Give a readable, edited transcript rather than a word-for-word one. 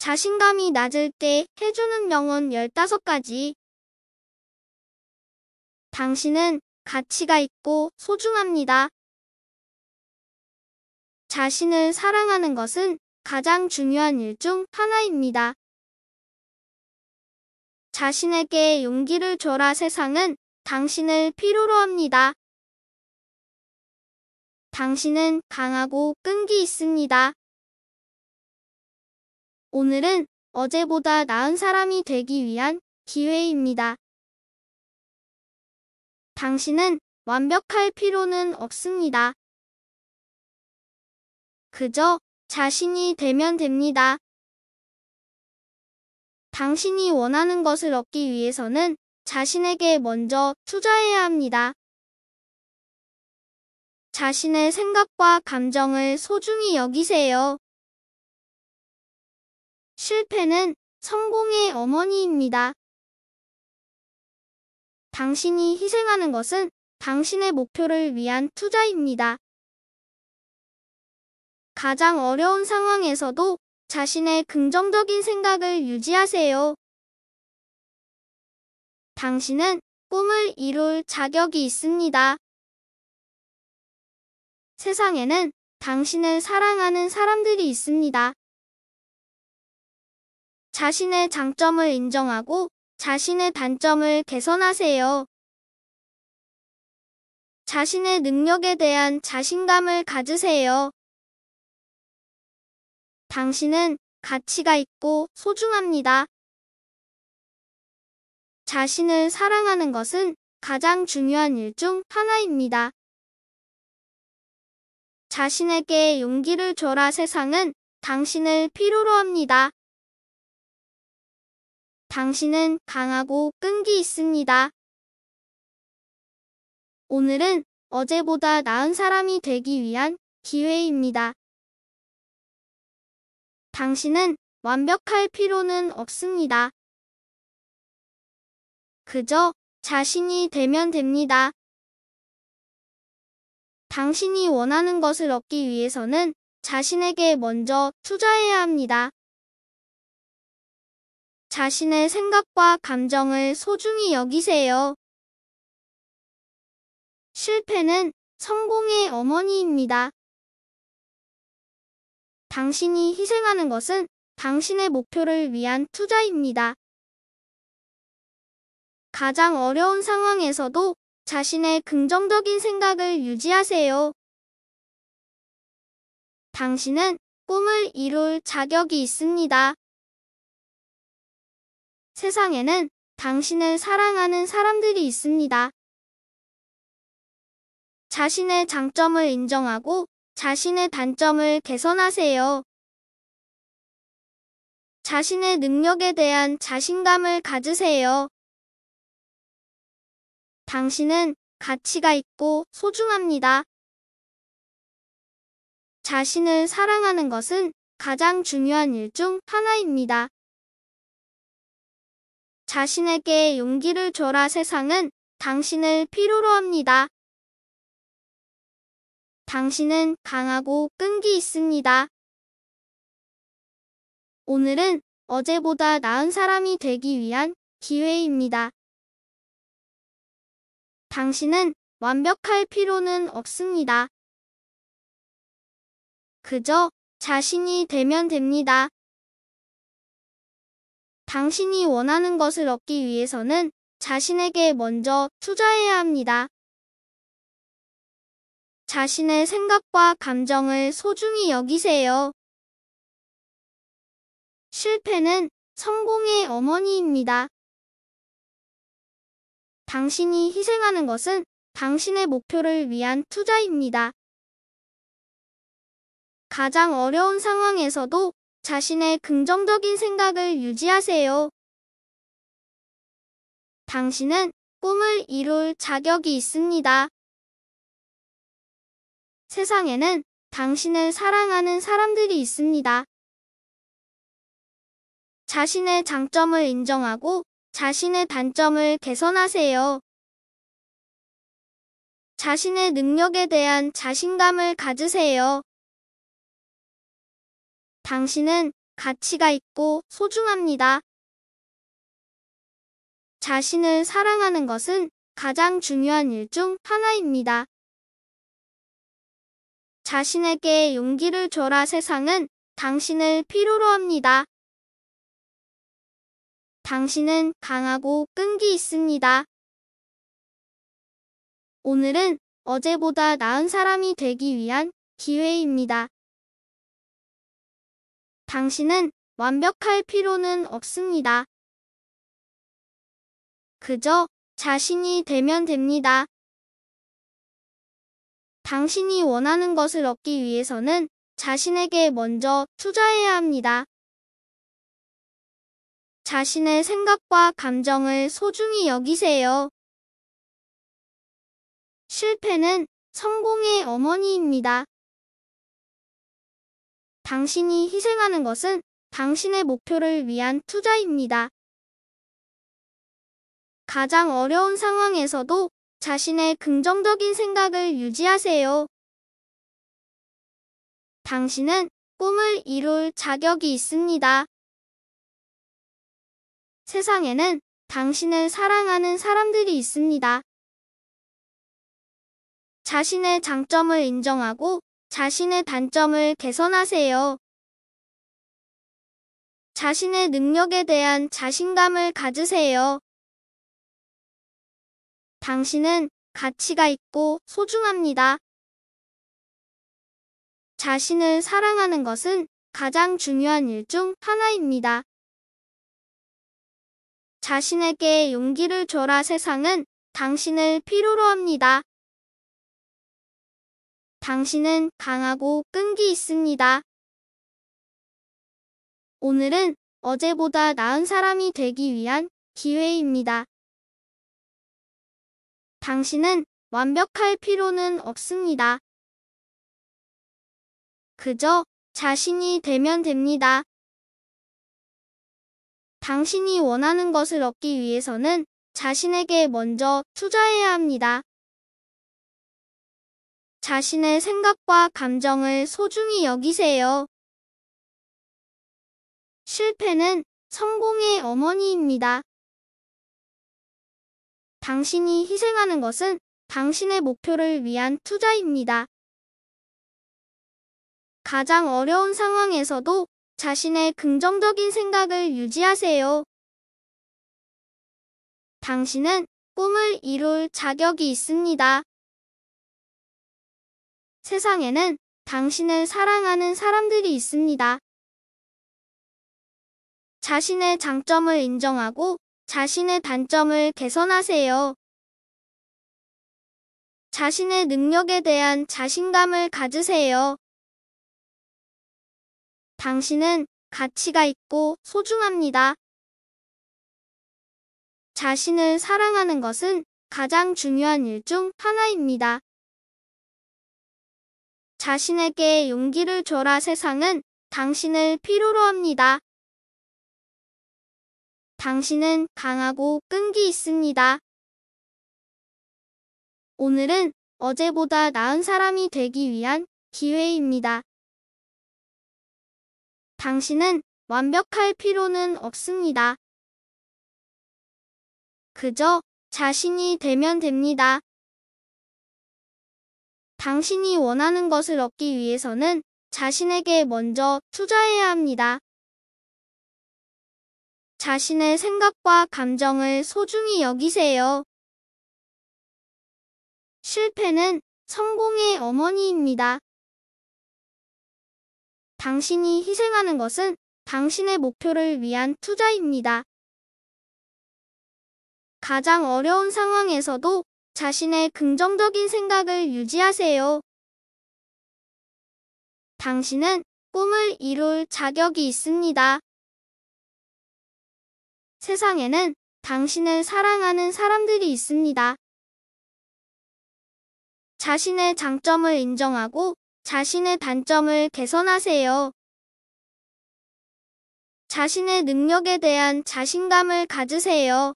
자신감이 낮을 때 해주는 명언 15가지. 당신은 가치가 있고 소중합니다. 자신을 사랑하는 것은 가장 중요한 일 중 하나입니다. 자신에게 용기를 줘라. 세상은 당신을 필요로 합니다. 당신은 강하고 끈기 있습니다. 오늘은 어제보다 나은 사람이 되기 위한 기회입니다. 당신은 완벽할 필요는 없습니다. 그저 자신이 되면 됩니다. 당신이 원하는 것을 얻기 위해서는 자신에게 먼저 투자해야 합니다. 자신의 생각과 감정을 소중히 여기세요. 실패는 성공의 어머니입니다. 당신이 희생하는 것은 당신의 목표를 위한 투자입니다. 가장 어려운 상황에서도 자신의 긍정적인 생각을 유지하세요. 당신은 꿈을 이룰 자격이 있습니다. 세상에는 당신을 사랑하는 사람들이 있습니다. 자신의 장점을 인정하고 자신의 단점을 개선하세요. 자신의 능력에 대한 자신감을 가지세요. 당신은 가치가 있고 소중합니다. 자신을 사랑하는 것은 가장 중요한 일 중 하나입니다. 자신에게 용기를 줘라. 세상은 당신을 필요로 합니다. 당신은 강하고 끈기 있습니다. 오늘은 어제보다 나은 사람이 되기 위한 기회입니다. 당신은 완벽할 필요는 없습니다. 그저 자신이 되면 됩니다. 당신이 원하는 것을 얻기 위해서는 자신에게 먼저 투자해야 합니다. 자신의 생각과 감정을 소중히 여기세요. 실패는 성공의 어머니입니다. 당신이 희생하는 것은 당신의 목표를 위한 투자입니다. 가장 어려운 상황에서도 자신의 긍정적인 생각을 유지하세요. 당신은 꿈을 이룰 자격이 있습니다. 세상에는 당신을 사랑하는 사람들이 있습니다. 자신의 장점을 인정하고 자신의 단점을 개선하세요. 자신의 능력에 대한 자신감을 가지세요. 당신은 가치가 있고 소중합니다. 자신을 사랑하는 것은 가장 중요한 일 중 하나입니다. 자신에게 용기를 줘라. 세상은 당신을 필요로 합니다. 당신은 강하고 끈기 있습니다. 오늘은 어제보다 나은 사람이 되기 위한 기회입니다. 당신은 완벽할 필요는 없습니다. 그저 자신이 되면 됩니다. 당신이 원하는 것을 얻기 위해서는 자신에게 먼저 투자해야 합니다. 자신의 생각과 감정을 소중히 여기세요. 실패는 성공의 어머니입니다. 당신이 희생하는 것은 당신의 목표를 위한 투자입니다. 가장 어려운 상황에서도 자신의 긍정적인 생각을 유지하세요. 당신은 꿈을 이룰 자격이 있습니다. 세상에는 당신을 사랑하는 사람들이 있습니다. 자신의 장점을 인정하고 자신의 단점을 개선하세요. 자신의 능력에 대한 자신감을 가지세요. 당신은 가치가 있고 소중합니다. 자신을 사랑하는 것은 가장 중요한 일 중 하나입니다. 자신에게 용기를 줘라. 세상은 당신을 필요로 합니다. 당신은 강하고 끈기 있습니다. 오늘은 어제보다 나은 사람이 되기 위한 기회입니다. 당신은 완벽할 필요는 없습니다. 그저 자신이 되면 됩니다. 당신이 원하는 것을 얻기 위해서는 자신에게 먼저 투자해야 합니다. 자신의 생각과 감정을 소중히 여기세요. 실패는 성공의 어머니입니다. 당신이 희생하는 것은 당신의 목표를 위한 투자입니다. 가장 어려운 상황에서도 자신의 긍정적인 생각을 유지하세요. 당신은 꿈을 이룰 자격이 있습니다. 세상에는 당신을 사랑하는 사람들이 있습니다. 자신의 장점을 인정하고 자신의 단점을 개선하세요. 자신의 능력에 대한 자신감을 가지세요. 당신은 가치가 있고 소중합니다. 자신을 사랑하는 것은 가장 중요한 일 중 하나입니다. 자신에게 용기를 줘라. 세상은 당신을 필요로 합니다. 당신은 강하고 끈기 있습니다. 오늘은 어제보다 나은 사람이 되기 위한 기회입니다. 당신은 완벽할 필요는 없습니다. 그저 자신이 되면 됩니다. 당신이 원하는 것을 얻기 위해서는 자신에게 먼저 투자해야 합니다. 자신의 생각과 감정을 소중히 여기세요. 실패는 성공의 어머니입니다. 당신이 희생하는 것은 당신의 목표를 위한 투자입니다. 가장 어려운 상황에서도 자신의 긍정적인 생각을 유지하세요. 당신은 꿈을 이룰 자격이 있습니다. 세상에는 당신을 사랑하는 사람들이 있습니다. 자신의 장점을 인정하고 자신의 단점을 개선하세요. 자신의 능력에 대한 자신감을 가지세요. 당신은 가치가 있고 소중합니다. 자신을 사랑하는 것은 가장 중요한 일 중 하나입니다. 자신에게 용기를 줘라. 세상은 당신을 필요로 합니다. 당신은 강하고 끈기 있습니다. 오늘은 어제보다 나은 사람이 되기 위한 기회입니다. 당신은 완벽할 필요는 없습니다. 그저 자신이 되면 됩니다. 당신이 원하는 것을 얻기 위해서는 자신에게 먼저 투자해야 합니다. 자신의 생각과 감정을 소중히 여기세요. 실패는 성공의 어머니입니다. 당신이 희생하는 것은 당신의 목표를 위한 투자입니다. 가장 어려운 상황에서도 자신의 긍정적인 생각을 유지하세요. 당신은 꿈을 이룰 자격이 있습니다. 세상에는 당신을 사랑하는 사람들이 있습니다. 자신의 장점을 인정하고 자신의 단점을 개선하세요. 자신의 능력에 대한 자신감을 가지세요.